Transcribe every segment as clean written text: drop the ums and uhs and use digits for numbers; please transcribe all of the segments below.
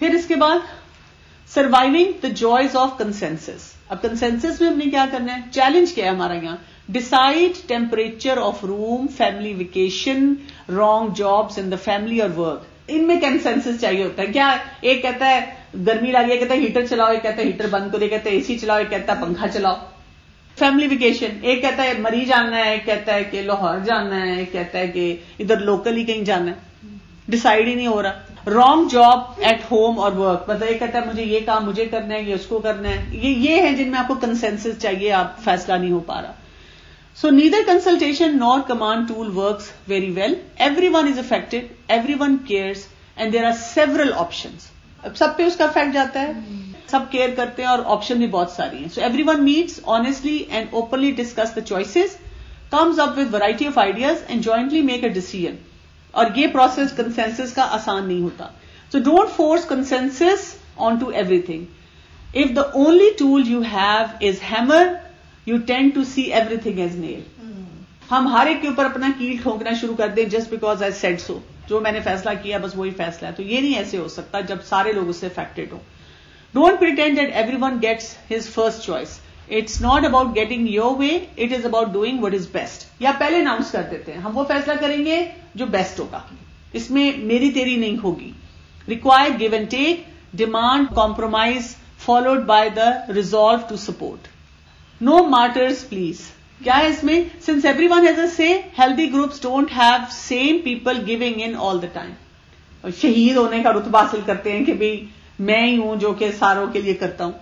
پھر اس کے بعد سروائونگ دا جوائز آف کنسنسس. اب کنسنسس میں ہم نے کیا کرنا ہے؟ چیلنج کیا ہے ہمارا یہاں. Decide temperature of room, family vacation, wrong jobs in the family اور ورک. ان میں کنسنسس چاہیے ہوتا ہے. کیا ایک کہتا ہے گرمی لگ رہی ہے, کہتا ہے ہیٹر چلاؤ, ایک کہتا ہے ہیٹر بند کرو, ایک کہتا ہے اے سی چلاؤ, ایک کہتا ہے پنکھا چلاؤ. فیملی ویکیشن, ایک کہتا ہے مری جانا ہے, ایک کہتا ہے کہ لاہور جانا ہے, ایک کہتا ہے کہ ادھر لوکل ہی کہیں جانا ہے. ڈیسائیڈ ہی نہیں ہو رہا. رانگ جاب ایٹ ہوم اور ورک, مطلب ایک کہتا ہے مجھے یہ کام مجھے کرنا ہے, یہ اس کو کرنا ہے. یہ ہے جن میں آپ کو کنسنسس چاہیے, آپ فیصلہ نہیں ہو پا رہا. So neither consultation nor command tool works very well. Everyone is affected, everyone cares, and there are several options. اب سب پہ اس کا افیکٹ جاتا ہے, سب کیئر کرتے ہیں اور آپشن بھی بہت ساری ہیں. So everyone meets honestly and openly discuss the choices, comes up with variety of ideas and jointly make a decision. اور یہ پروسیس کنسنسس کا آسان نہیں ہوتا. So don't force consensus onto everything. If the only tool you have is hammer, you tend to see everything as nail. ہم ہر ایک کے اوپر اپنا کیل ٹھونکنا شروع کر دیں just because I said so. جو میں نے فیصلہ کیا بس وہی فیصلہ ہے. تو یہ نہیں ایسے ہو سکتا جب سارے لوگ اس سے افیکٹڈ ہوں. Don't pretend that everyone gets his first choice. It's not about getting your way, it is about doing what is best. یا پہلے اناؤنس کر دیتے ہیں ہم وہ فیصلہ کریں گے جو بیسٹ ہوگا, اس میں میری تیری نہیں ہوگی. Require give and take, demand compromise followed by the resolve to support. No martyrs please. کیا ہے اس میں؟ Since everyone has a say, healthy groups don't have same people giving in all the time. شہید ہونے کا رتبہ حاصل کرتے ہیں کہ بھئی میں ہی ہوں جو کہ ساروں کے لیے کرتا ہوں.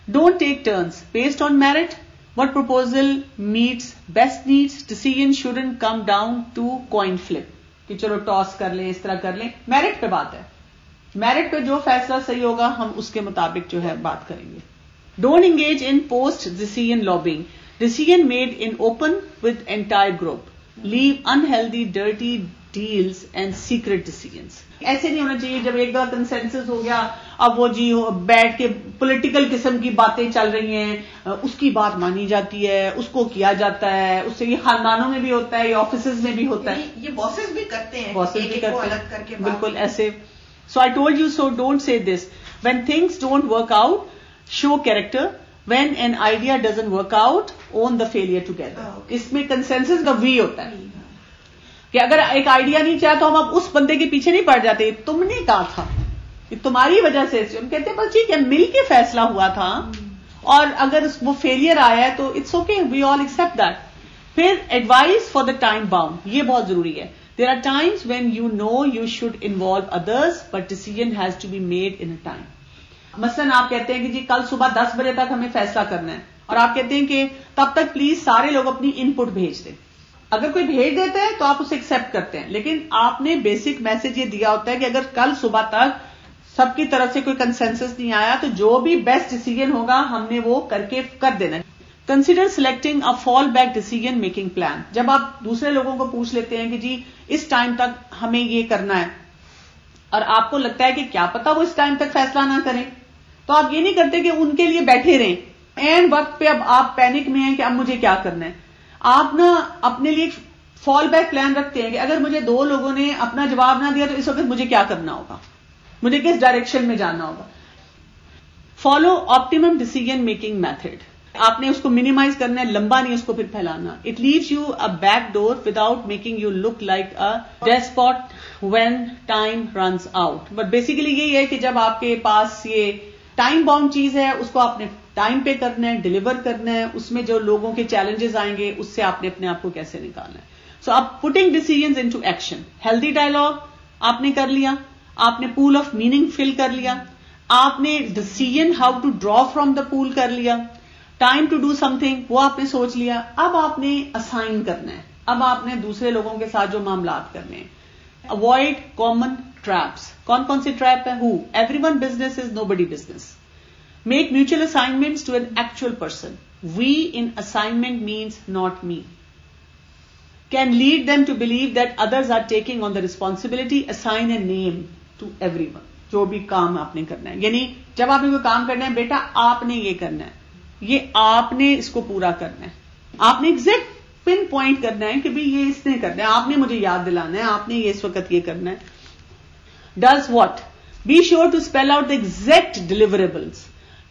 Don't take turns. Based on merit, what proposal meets best needs, decision shouldn't come down to coin flip. کہ چلو ٹاس کر لیں, اس طرح کر لیں. میرٹ پہ بات ہے, میرٹ پہ جو فیصلہ صحیح ہوگا ہم اس کے مطابق جو ہے بات کریں گے. Don't engage in post-decision lobbying. Decision made in open with entire group. Leave unhealthy, dirty deals and secret decisions. ایسے نہیں ہونا چاہیے جب ایک دفعہ کنسنسس ہو گیا اب وہ جی بیٹھ کے پولیٹیکل قسم کی باتیں چل رہی ہیں, اس کی بات مانی جاتی ہے, اس کو کیا جاتا ہے, اس سے یہ خاندانوں میں بھی ہوتا ہے, یہ آفیسز میں بھی ہوتا ہے, یہ باسز بھی کرتے ہیں, باسز بھی کرتے ہیں بالکل ایسے. So I told you so, don't say this. When things don't work out, show character. When an idea doesn't work out, own the failure together. اس میں کنسنسس کا وی ہوتا ہے کہ اگر ایک آئیڈیا نہیں چاہا تو ہم اب اس بندے کے پیچھے نہیں پڑ جاتے, تم نے کہا تھا, یہ تمہاری وجہ سے. ہم کہتے ہیں بس ٹھیک ہے مل کے فیصلہ ہوا تھا, اور اگر وہ فیلئر آیا ہے تو it's okay, we all accept that. پھر advise for the time bound, یہ بہت ضروری ہے. There are times when you know you should involve others, but decision has to be made in a time. مثلاً آپ کہتے ہیں کہ جی کل صبح 10 بجے تک ہمیں فیصلہ کرنا ہے, اور آپ کہتے ہیں کہ تب تک پلیز سارے لوگ اپنی ان پٹ بھیج دیں. اگر کوئی بھیج دیتا ہے تو آپ اسے ایکسپٹ کرتے ہیں, لیکن آپ نے بیسک میسج یہ دیا ہوتا ہے کہ اگر کل صبح تک سب کی طرف سے کوئی کنسنسس نہیں آیا تو جو بھی بیسٹ ڈیسیژن ہوگا ہم نے وہ کر دینا ہے. Consider selecting a fall back decision making plan. جب آپ دوسرے لوگوں کو پوچھ لیتے ہیں کہ جی اس ٹائم تک ہمیں یہ کرنا ہے, اور آپ کو لگتا ہے کہ کیا پتا وہ اس ٹائم تک فیصلہ نہ کریں, تو آپ یہ نہیں کرتے کہ ان کے لیے بیٹھے رہیں. اینڈ وقت پہ اب آپ پینک میں ہیں کہ اب مجھے کیا کرنا ہے. آپ نا اپنے لیے فال بیک پلان رکھتے ہیں کہ اگر مجھے 2 لوگوں نے اپنا جواب نہ دیا تو اس وقت مجھے کیا کرنا ہوگا, مجھے کس ڈائریکشن میں جانا ہوگا. Follow optimum decision making method. آپ نے اس کو منیمائز کرنا ہے, لمبا نہیں اس کو پھر پھیلانا. It leaves you a back door without making you look like a despot when time runs out. But basically یہی ہے کہ جب آپ کے پاس یہ ٹائم باؤنڈ چیز ہے اس کو آپ نے ٹائم پہ کرنا ہے, ڈلیور کرنا ہے, اس میں جو لوگوں کے چیلنجز آئیں گے اس سے آپ نے اپنے آپ کو کیسے نکالنا ہے. سو آپ putting decisions into action. Healthy dialogue آپ نے کر لیا, آپ نے پول آف میننگ فل کر لیا, آپ نے decision how to draw from the pool کر لیا, time to do something وہ آپ نے سوچ لیا. اب آپ نے اسائن کرنا ہے, اب آپ نے دوسرے لوگوں کے ساتھ جو معاملات کرنے ہیں. Avoid common traps. کون کون سی ٹریپ ہے؟ ہو everyone business is nobody business. Make mutual assignments to an actual person. We in assignment means not me. Can lead them to believe that others are taking on the responsibility. Assign a name to everyone. جو بھی کام آپ نے کرنا ہے, یعنی جب آپ نے کوئی کام کرنا ہے بیٹا آپ نے یہ کرنا ہے, یہ آپ نے اس کو پورا کرنا ہے, آپ نے ایگزیکٹ پن پوائنٹ کرنا ہے کہ بھئی یہ اس نے کرنا ہے, آپ نے مجھے یاد دلانا ہے, آپ نے یہ اس وقت یہ کرنا ہے. Does what? Be sure to spell out the exact deliverables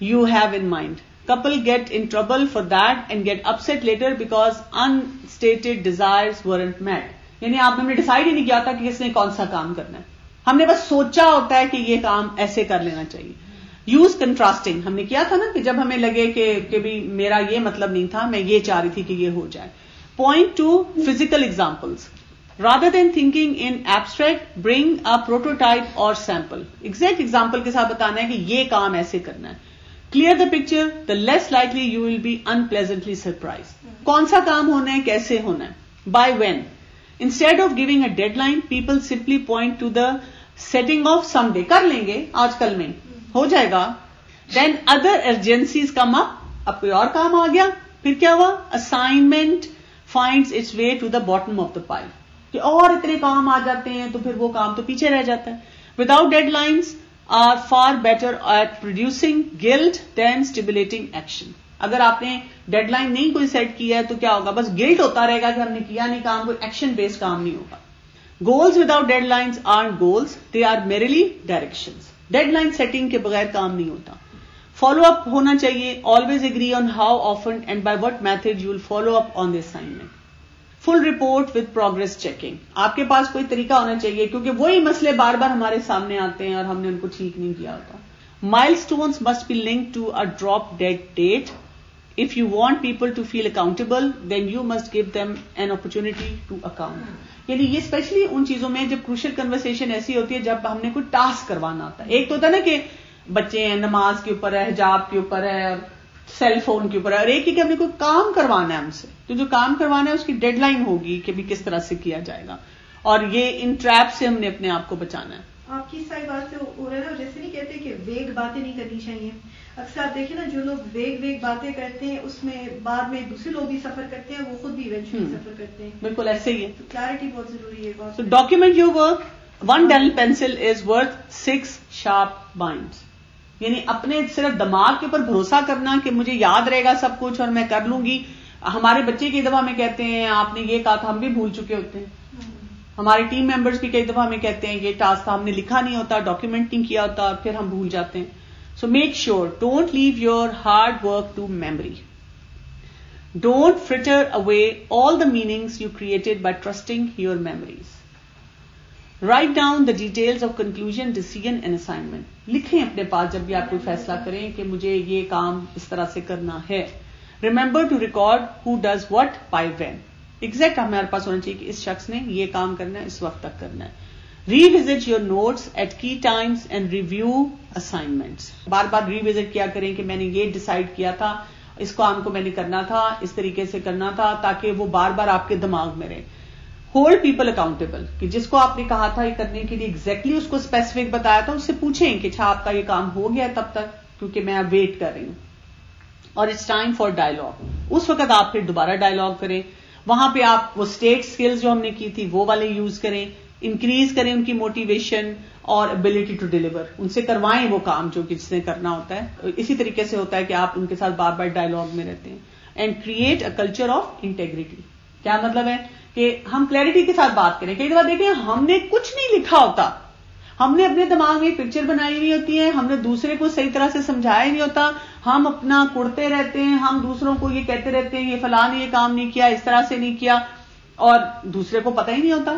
you have in mind. Couple get in trouble for that and get upset later because unstated desires weren't met. یعنی آپ نے ڈیسائڈ ہی نہیں کیا تھا کہ کس نے کون سا کام کرنا ہے, ہم نے بس سوچا ہوتا ہے کہ یہ کام ایسے کر لینا چاہیے. یوز کنٹراسٹنگ, ہم نے کیا تھا نا کہ جب ہمیں لگے کہ بھی میرا یہ مطلب نہیں تھا, میں یہ چاہ رہی تھی کہ یہ ہو جائے. Point to physical examples. Rather than thinking in abstract, bring a prototype or sample. Exact example کے ساتھ بتانا ہے کہ یہ کام ایسے کرنا ہے. Clear the picture, the less likely you will be unpleasantly surprised. کون سا کام ہونا ہے, کیسے ہونا ہے, by when. Instead of giving a deadline, people simply point to the setting of someday. کر لیں گے, آج کل میں ہو جائے گا. Then other urgencies come up. اب کوئی اور کام آ گیا, پھر کیا ہوا, assignment finds its way to the bottom of the pile. کہ اور اتنے کام آ جاتے ہیں تو پھر وہ کام تو پیچھے رہ جاتا ہے. Without deadlines are far better at producing guilt than stimulating action. اگر آپ نے ڈیڈ لائن نہیں کوئی سیٹ کیا ہے تو کیا ہوگا, بس گلٹ ہوتا رہے گا کہ ہم نے کیا نہیں کام, کوئی ایکشن بیسڈ کام نہیں ہوگا. Goals without deadlines aren't goals, they are merely directions. Deadline setting کے بغیر کام نہیں ہوتا. فالو اپ ہونا چاہیے. Always agree on how often and by what method you will follow up on the assignment. Full report with progress checking. آپ کے پاس کوئی طریقہ ہونا چاہیے کیونکہ وہی مسئلے بار بار ہمارے سامنے آتے ہیں اور ہم نے ان کو ٹھیک نہیں کیا ہوتا. Milestones must be linked to a drop dead date. If you want people to feel accountable then you must give them an opportunity to account. یعنی یہ اسپیشلی ان چیزوں میں جب کروشل کنورسیشن ایسی ہوتی ہے جب ہم نے کوئی ٹاسک کروانا ہوتا ہے. ایک تو ہوتا ہے نا کہ بچے ہیں, نماز کے اوپر ہے, حجاب کے اوپر ہے, سیل فون کے اوپر ہے, اور ایک ہی کہ ہم نے کوئی کام کروانا ہے ہم سے, تو جو کام کروانا ہے اس کی ڈیڈ لائن ہوگی کہ بھی کس طرح سے کیا جائے گا, اور یہ ان ٹریپ سے ہم نے اپنے آپ کو بچانا ہے. آپ کی ساری بات سے ہو رہا ہے نا, جیسے نہیں کہتے کہ ویگ باتیں نہیں کرنی چاہیے. اکثر آپ دیکھیں نا جو لوگ ویگ باتیں کرتے ہیں اس میں بعد میں دوسرے لوگ بھی سفر کرتے ہیں, وہ خود بھی ایونچولی سفر کرتے ہیں. بالکل ایسے ہی ہے. کلیئرٹی بہت ضروری ہے. So document your work. One dull pencil is worth 6 sharp binds. یعنی اپنے صرف دماغ کے اوپر بھروسہ کرنا کہ مجھے یاد رہے گا سب کچھ اور میں کر لوں گی. ہمارے بچے کئی دفعہ ہمیں کہتے ہیں آپ نے یہ کہا تھا, ہم بھی بھول چکے ہوتے ہیں. ہمارے ٹیم ممبرز بھی کئی دفعہ ہمیں کہتے ہیں یہ ٹاسک تھا, ہم نے لکھا نہیں ہوتا, ڈاکیومنٹ نہیں کیا ہوتا, اور پھر ہم بھول جاتے ہیں. So make sure don't leave your hard work to memory. Don't fritter away all the meanings you created by trusting your memories. Write down the details of conclusion, decision and assignment. لکھیں اپنے پاس جب بھی آپ کوئی فیصلہ کریں کہ مجھے یہ کام اس طرح سے کرنا ہے. Remember to record who does what by when. Exact ہمارے پاس ہونا چاہیے کہ اس شخص نے یہ کام کرنا ہے, اس وقت تک کرنا ہے. Revisit your notes at key times and review assignments. Bar bar revisit کیا کریں کہ میں نے یہ ڈیسائیڈ کیا تھا, اس کام کو میں نے کرنا تھا, اس طریقے سے کرنا تھا, تاکہ وہ بار بار آپ کے دماغ میں رہے. ہولڈ پیپل اکاؤنٹیبل, کہ جس کو آپ نے کہا تھا یہ کرنے کے لیے ایگزیکٹلی اس کو اسپیسیفک بتایا تھا, اس سے پوچھیں کہ اچھا آپ کا یہ کام ہو گیا تب تک, کیونکہ میں اب ویٹ کر رہی ہوں. اور اٹس ٹائم فار ڈائلاگ. اس وقت آپ پھر دوبارہ ڈائلاگ کریں, وہاں پہ آپ وہ اسٹیٹ اسکلز جو ہم نے کی تھی وہ والے یوز کریں, انکریز کریں ان کی موٹیویشن اور ابیلٹی ٹو ڈیلیور, ان سے کروائیں وہ کام جو کس نے کرنا ہوتا ہے. اسی طریقے سے ہوتا ہے کہ آپ ان کے ساتھ بار بار ڈائلاگ میں رہتے ہیں. And create a culture of integrity. کیا مطلب ہے کہ ہم کلیئرٹی کے ساتھ بات کریں. کئی دفعہ دیکھیں ہم نے کچھ نہیں لکھا ہوتا, ہم نے اپنے دماغ میں پکچر بنائی ہوئی ہوتی ہے, ہم نے دوسرے کو صحیح طرح سے سمجھایا نہیں ہوتا, ہم اپنا کڑتے رہتے ہیں, ہم دوسروں کو یہ کہتے رہتے ہیں یہ فلاں نے یہ کام نہیں کیا, اس طرح سے نہیں کیا, اور دوسرے کو پتہ ہی نہیں ہوتا.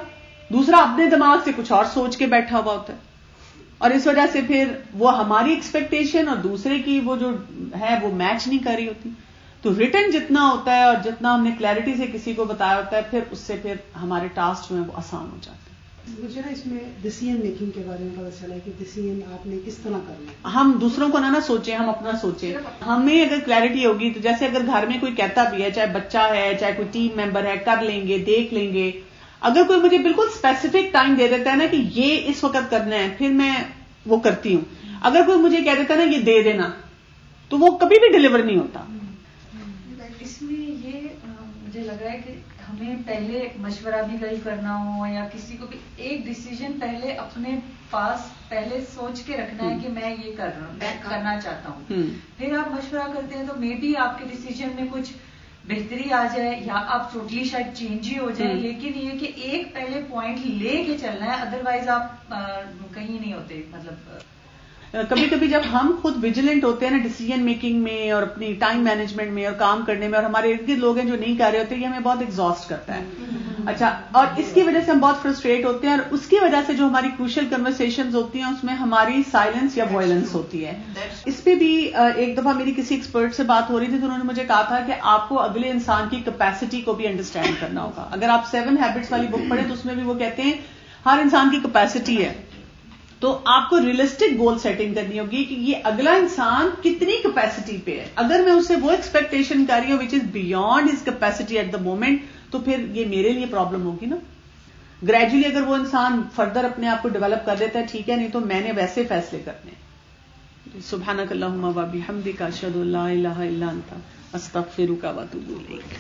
دوسرا اپنے دماغ سے کچھ اور سوچ کے بیٹھا ہوا ہوتا ہے, اور اس وجہ سے پھر وہ ہماری ایکسپیکٹیشن اور دوسرے کی وہ جو ہے وہ میچ نہیں کر رہی ہوتی. تو ریٹن جتنا ہوتا ہے اور جتنا ہم نے کلیئرٹی سے کسی کو بتایا ہوتا ہے, پھر اس سے پھر ہمارے ٹاسک جو ہیں وہ آسان ہو جاتے ہیں. مجھے نا اس میں ڈیسیژن میکنگ کے بارے میں پتا چلا ہے کہ ڈیسیژن آپ نے کس طرح کرنا ہے. ہم دوسروں کو نہ سوچیں, ہم اپنا سوچیں. ہمیں اگر کلیئرٹی ہوگی تو جیسے اگر گھر میں کوئی کہتا بھی ہے, چاہے بچہ ہے چاہے کوئی ٹیم ممبر ہے, کر لیں گے, دیکھ لیں گے. اگر کوئی مجھے بالکل اسپیسیفک ٹائم دے دیتا ہے نا کہ یہ اس وقت کرنا ہے, پھر میں وہ کرتی ہوں. اگر کوئی مجھے کہہ دیتا ہے نا یہ دے دینا, تو وہ کبھی بھی ڈیلیور نہیں ہوتا. اس میں یہ مجھے لگ رہا ہے کہ ہمیں پہلے مشورہ بھی کہیں کرنا ہو یا کسی کو بھی ایک ڈیسیژن پہلے اپنے پاس پہلے سوچ کے رکھنا ہے کہ میں یہ کر رہا ہوں, میں کرنا چاہتا ہوں. پھر آپ مشورہ کرتے ہیں تو مے بی آپ کے ڈیسیژن میں کچھ بہتری آ جائے یا آپ ٹوٹلی شاید چینج ہی ہو جائے, لیکن یہ کہ ایک پہلے پوائنٹ لے کے چلنا ہے, ادروائز آپ کہیں نہیں ہوتے. مطلب کبھی کبھی جب ہم خود ویجیلنٹ ہوتے ہیں نا ڈیسیژن میکنگ میں اور اپنی ٹائم مینجمنٹ میں اور کام کرنے میں, اور ہمارے ارد گرد لوگ ہیں جو نہیں کر رہے ہوتے, یہ ہمیں بہت ایگزاسٹ کرتا ہے. اچھا, اور اس کی وجہ سے ہم بہت فرسٹریٹ ہوتے ہیں, اور اس کی وجہ سے جو ہماری کروشل کنورسیشنز ہوتی ہیں اس میں ہماری سائلنس یا وائلنس ہوتی ہے. اس پہ بھی ایک دفعہ میری کسی ایکسپرٹ سے بات ہو رہی تھی تو انہوں نے مجھے کہا تھا کہ آپ کو اگلے انسان کی کیپیسٹی کو بھی انڈرسٹینڈ کرنا ہوگا. اگر آپ 7 ہیبٹس والی بک پڑھیں تو اس میں بھی وہ کہتے ہیں ہر انسان کی کیپیسٹی ہے, تو آپ کو ریئلسٹک گول سیٹنگ کرنی ہوگی کہ یہ اگلا انسان کتنی کیپیسٹی پہ ہے. اگر میں اس سے وہ ایکسپیکٹیشن کر رہی ہوں which is beyond his capacity at the moment, تو پھر یہ میرے لیے پرابلم ہوگی نا. گریجولی اگر وہ انسان فردر اپنے آپ کو ڈیولپ کر دیتا ہے ٹھیک ہے, نہیں تو میں نے ویسے فیصلے کرنے. سبحانک اللہم و بحمدک اشہد ان لا الہ الا انت استغفرک و اتوب الیک.